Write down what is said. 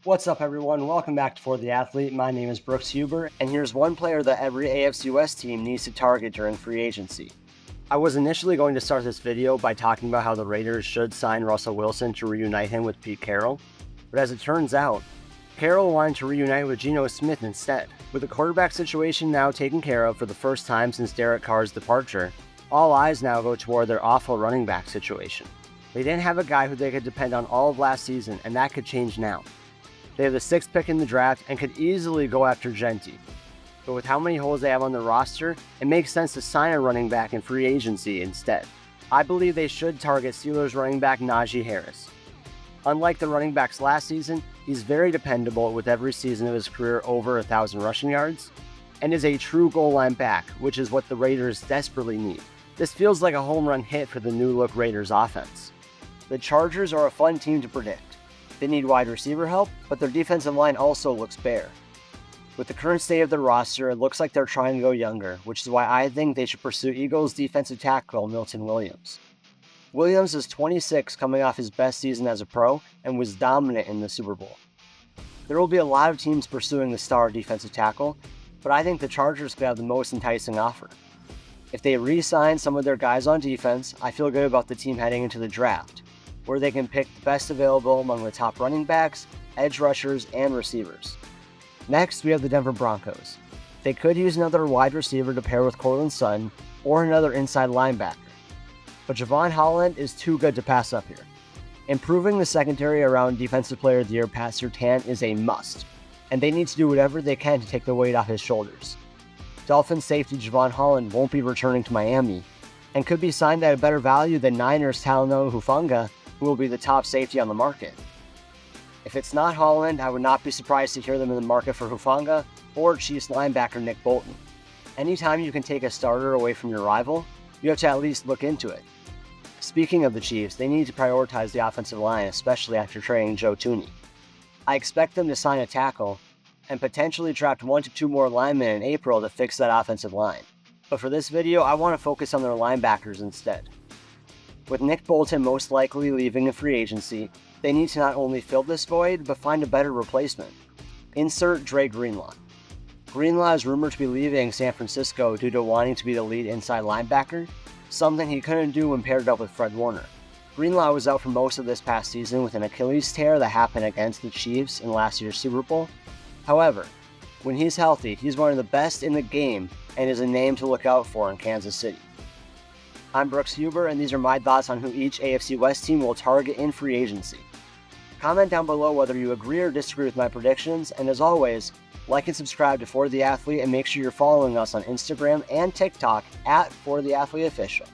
What's up, everyone? Welcome back to For the Athlete. My name is Brooks Huber, and here's one player that every AFC West team needs to target during free agency. I was initially going to start this video by talking about how the Raiders should sign Russell Wilson to reunite him with Pete Carroll, but as it turns out, Carroll wanted to reunite with Geno Smith instead. With the quarterback situation now taken care of for the first time since Derek Carr's departure, all eyes now go toward their awful running back situation. They didn't have a guy who they could depend on all of last season, and that could change now. They have the 6th pick in the draft and could easily go after Genti. But with how many holes they have on their roster, it makes sense to sign a running back in free agency instead. I believe they should target Steelers running back Najee Harris. Unlike the running backs last season, he's very dependable with every season of his career over 1,000 rushing yards, and is a true goal line back, which is what the Raiders desperately need. This feels like a home run hit for the new-look Raiders offense. The Chargers are a fun team to predict. They need wide receiver help, but their defensive line also looks bare. With the current state of their roster, it looks like they're trying to go younger, which is why I think they should pursue Eagles defensive tackle Milton Williams. Williams is 26 coming off his best season as a pro and was dominant in the Super Bowl. There will be a lot of teams pursuing the star defensive tackle, but I think the Chargers could have the most enticing offer. If they re-sign some of their guys on defense, I feel good about the team heading into the draft, where they can pick the best available among the top running backs, edge rushers, and receivers. Next, we have the Denver Broncos. They could use another wide receiver to pair with Courtland Sutton, or another inside linebacker. But Jevon Holland is too good to pass up here. Improving the secondary around Defensive Player of the Year Pat Surtain is a must, and they need to do whatever they can to take the weight off his shoulders. Dolphins safety Jevon Holland won't be returning to Miami, and could be signed at a better value than Niners Talanoa Hufanga, who will be the top safety on the market. If it's not Holland, I would not be surprised to hear them in the market for Hufanga or Chiefs linebacker Nick Bolton. Anytime you can take a starter away from your rival, you have to at least look into it. Speaking of the Chiefs, they need to prioritize the offensive line, especially after trading Joe Thuney. I expect them to sign a tackle and potentially draft 1 to 2 more linemen in April to fix that offensive line. But for this video, I want to focus on their linebackers instead. With Nick Bolton most likely leaving in free agency, they need to not only fill this void, but find a better replacement. Insert Dre Greenlaw. Greenlaw is rumored to be leaving San Francisco due to wanting to be the lead inside linebacker, something he couldn't do when paired up with Fred Warner. Greenlaw was out for most of this past season with an Achilles tear that happened against the Chiefs in last year's Super Bowl. However, when he's healthy, he's one of the best in the game and is a name to look out for in Kansas City. I'm Brooks Huber, and these are my thoughts on who each AFC West team will target in free agency. Comment down below whether you agree or disagree with my predictions, and as always, like and subscribe to For the Athlete, and make sure you're following us on Instagram and TikTok at For the Athlete Official.